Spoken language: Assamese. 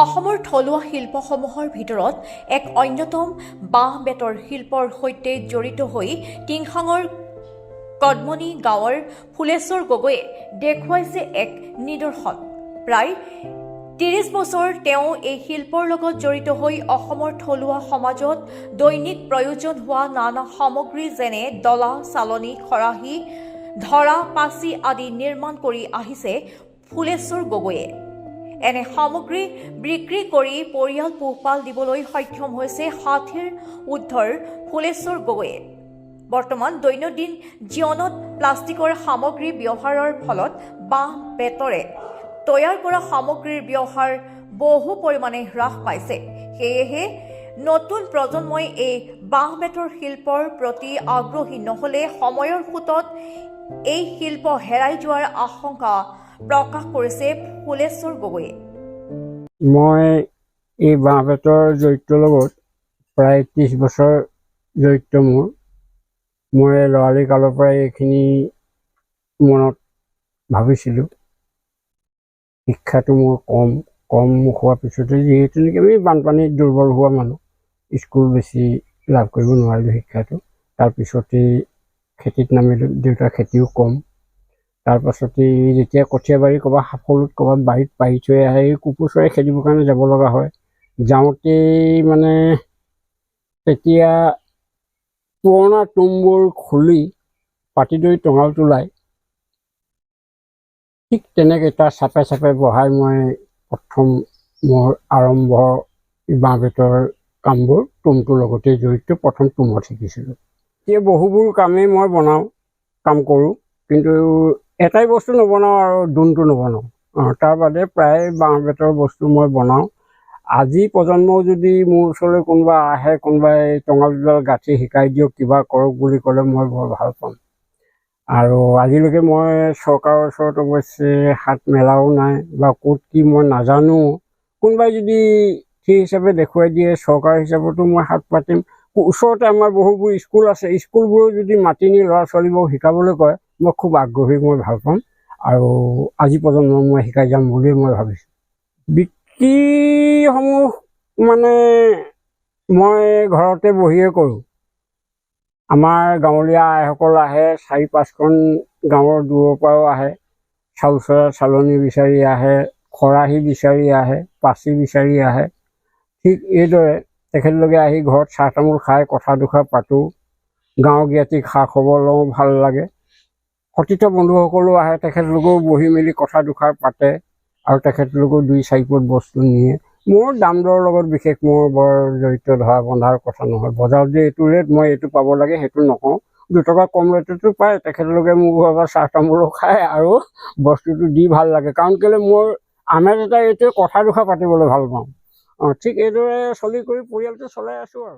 অসমৰ থলুৱা শিল্পসমূহৰ ভিতৰত এক অন্যতম বাঁহ-বেতৰ শিল্পৰ সৈতে জড়িত হৈ টিংখাঙৰ কদমনি গাঁৱৰ ফুলেশ্বৰ গগৈয়ে দেখুৱাইছে এক নিদৰ্শন। প্ৰায় ৩০ বছৰ তেওঁ এই শিল্পৰ লগত জড়িত হৈ অসমৰ থলুৱা সমাজত দৈনিক প্ৰয়োজন হোৱা নানা সামগ্ৰী যেনে ডলা, চালনী, খৰাহী, ধৰা, পাচি আদি নিৰ্মাণ কৰি আহিছে ফুলেশ্বৰ গগৈয়ে। এনে সামগ্ৰী বিক্ৰী কৰি পৰিয়াল পোহপাল দিবলৈ সক্ষম হৈছে ৬০ৰ ঊৰ্ধৰ ফুলেশ্বৰ গগৈয়ে। বৰ্তমান দৈনন্দিন জীৱনত প্লাষ্টিকৰ সামগ্ৰী ব্যৱহাৰৰ ফলত বাঁহ-বেতৰে তৈয়াৰ কৰা সামগ্ৰীৰ ব্যৱহাৰ বহু পৰিমাণে হ্ৰাস পাইছে। সেয়েহে নতুন প্ৰজন্মই এই বাঁহ-বেতৰ শিল্পৰ প্ৰতি আগ্ৰহী নহ'লে সময়ৰ সোঁতত এই শিল্প হেৰাই যোৱাৰ আশংকা প্ৰকাশ কৰিছে ফুলেশ্বৰ গগৈয়ে। মই এই বাঁহ-বেতৰ জড়িতৰ লগত প্ৰায় ৩০ বছৰ জড়িত মই ল'ৰালি কালৰ পৰাই এইখিনি মনত ভাবিছিলোঁ। শিক্ষাটো মোৰ কম হোৱাৰ পিছতে যিহেতু নেকি আমি বানপানীত দুৰ্বল হোৱা মানুহ, স্কুল বেছি লাভ কৰিব নোৱাৰিলোঁ শিক্ষাটো। তাৰপিছতেই খেতিত নামিলোঁ, দেউতাৰ খেতিও কম। তাৰপাছতেই যেতিয়া কঠীয়া বাৰী ক'ৰবাত সাফলত ক'ৰবাত বাৰীত পাৰি থৈ আহে, এই কুকুৰ চৰাই খেদিবৰ কাৰণে যাব লগা হয়। যাওঁতেই মানে তেতিয়া পুৰণা তুঁহবোৰ খুলি পাটিদৈ টঙাল তোলাই ঠিক তেনেকৈ তাৰ চাপে চাপে বহাই মই প্ৰথম মোৰ আৰম্ভ বাঁহ-বেতৰ কামবোৰ তুঁহটোৰ লগতে জড়িত। প্ৰথম তুঁহত শিকিছিলোঁ। এতিয়া বহুবোৰ কামেই মই কাম কৰোঁ, কিন্তু এটাই বস্তু নবনাওঁ আৰু দোণটো নবনাওঁ। তাৰ বাদে প্ৰায় বাঁহ-বেতৰ বস্তু মই বনাওঁ। আজি প্ৰজন্মও যদি মোৰ ওচৰলৈ কোনোবা আহে, কোনোবাই টঙাল দুডাল গাঁঠি শিকাই দিয়ক, কিবা কৰক বুলি ক'লে মই বৰ ভাল পাম। আৰু আজিলৈকে মই চৰকাৰৰ ওচৰত অৱশ্যে হাত মেলাও নাই বা ক'ত কি মই নাজানো। কোনোবাই যদি সেই হিচাপে দেখুৱাই দিয়ে, চৰকাৰ হিচাপতো মই হাত পাতিম। ওচৰতে আমাৰ বহুবোৰ স্কুল আছে, স্কুলবোৰো যদি মাতি নি ল'ৰা-ছোৱালীবোৰক শিকাবলৈ কয়, মই খুব আগ্ৰহী, মই ভাল পাম। আৰু আজি প্ৰজন্মক মই শিকাই যাম বুলি মই ভাবিছোঁ। বিক্ৰীসমূহ মানে মই ঘৰতে বহিয়ে কৰোঁ। আমাৰ গাঁৱলীয়া আইসকল আহে, ৪-৫খন গাঁৱৰ দূৰৰ পৰাও আহে। চাউল চৰা চালনী বিচাৰি আহে, খৰাহী বিচাৰি আহে, পাচি বিচাৰি আহে। ঠিক এইদৰে তেখেতলোকে আহি ঘৰত চাহ তামোল খাই কথা দুষাৰ পাতোঁ, গাঁও জ্ঞাতিক খা খবৰ লওঁ, ভাল লাগে। সতীৰ্থ বন্ধুসকলো আহে, তেখেতলোকেও বহি মেলি কথা দুষাৰ পাতে আৰু তেখেতলোকেও ২-৪ পদ বস্তু নিয়ে। মোৰ দাম দৰৰ লগত বিশেষ মোৰ বৰ জড়িত ধৰা বন্ধাৰ কথা নহয়। বজাৰত যে এইটো ৰেট, মই এইটো পাব লাগে সেইটো নকওঁ। ২ টকা কম ৰেটতো পায়, তেখেতলোকে মোৰ ঘৰৰ পৰা চাহ তামোলো খায় আৰু বস্তুটো দি ভাল লাগে। কাৰণ কেলৈ মোৰ আমেজ এটা এইটোৱে, কথা দুষাৰ পাতিবলৈ ভাল পাওঁ। ঠিক এইদৰে চলি কৰি পৰিয়ালটো চলাই আছোঁ আৰু।